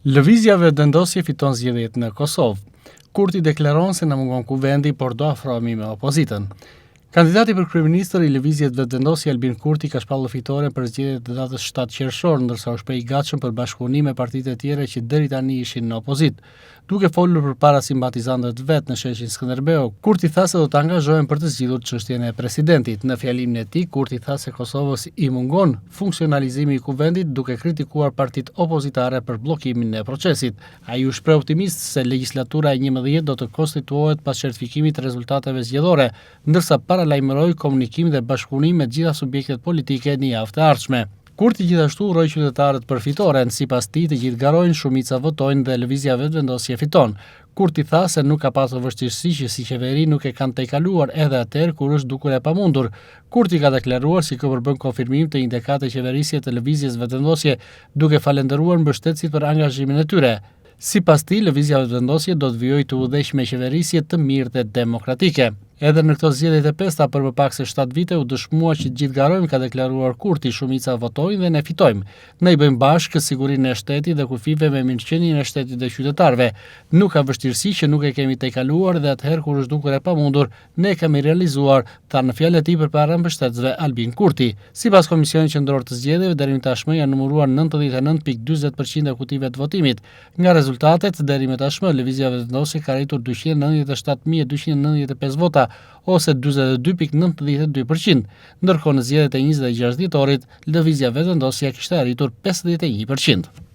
Lëvizja Vetëvendosje fiton zgjedhjet në Kosovë. Kurti deklaron se na mungon kuvendi, por do afrohemi me opozitën. Kandidati për kryeministër i Lëvizjes Vetëvendosje Albin Kurti ka shpallur fitoren për zgjedhjet e datës 7 qershor, ndërsa u shpreh i gatshëm për bashkëpunim me partitë e tjera që deri tani ishin në opozitë. Duke folur përpara simpatizantëve të vet në sheshin Skënderbeu, Kurti tha se do të angazhohen për të zgjidhur çështjen e presidentit. Në fjalimin e tij, Kurti tha se Kosovës i mungon funksionalizimi i kuvendit, duke kritikuar partitë opozitare për bllokimin e procesit. Ai u shpreh optimist se legjislatura e 11 do të konstituohet pas certifikimit të rezultateve zgjedhore, ndërsa paralajmëroi komunikim dhe bashkëpunim me gjitha subjektet politike në javën e ardhshme. Kurti gjithashtu uroi qytetarët për fitoren, sipas tij të gjithë garojnë, shumica votojnë dhe lëvizja Vetëvendosje fiton. Kurti tha se nuk ka pasur vështirësi që si qeveri nuk e kanë tejkaluar edhe atëherë kur është dukur e pamundur. Kurti ka deklaruar si ka përbën konfirmim të një dekade qeverisje të lëvizjes Vetëvendosje, duke falendëruar mbështetësit për angazhimin e tyre. Sipas tij, lëvizja Vetëvendosje do të vijojë të udhëheq me qeverisje të mirë dhe demokratike. Edhe në këto zgjedhjet e pesta për më pak se 7 vite u dëshmua që gjithë garojmë, ka deklaruar Kurti, shumica votojnë dhe ne fitojmë. Ne i bëjmë bashkë sigurinë e shtetit dhe kufive me mirëqenien e shtetit dhe qytetarëve. Nuk ka vështirësi që nuk e kemi tejkaluar dhe atëherë kur është dukur e pamundur, ne kemi realizuar, tha në fjalët e tij përpara mbështetësve Albin Kurti. Sipas Komisionit Qendror të Zgjedhjeve, deri më tashmë janë numëruar 99.40% e kutive të votimit. Nga rezultatet, deri më tashmë lëvizja Vetëvendosje ka arritur 297.295 vota, ose 42.92%, ndërkohë në zgjedhjet e 26 dhjetorit, lëvizja Vetëvendosje kishte arritur 51%.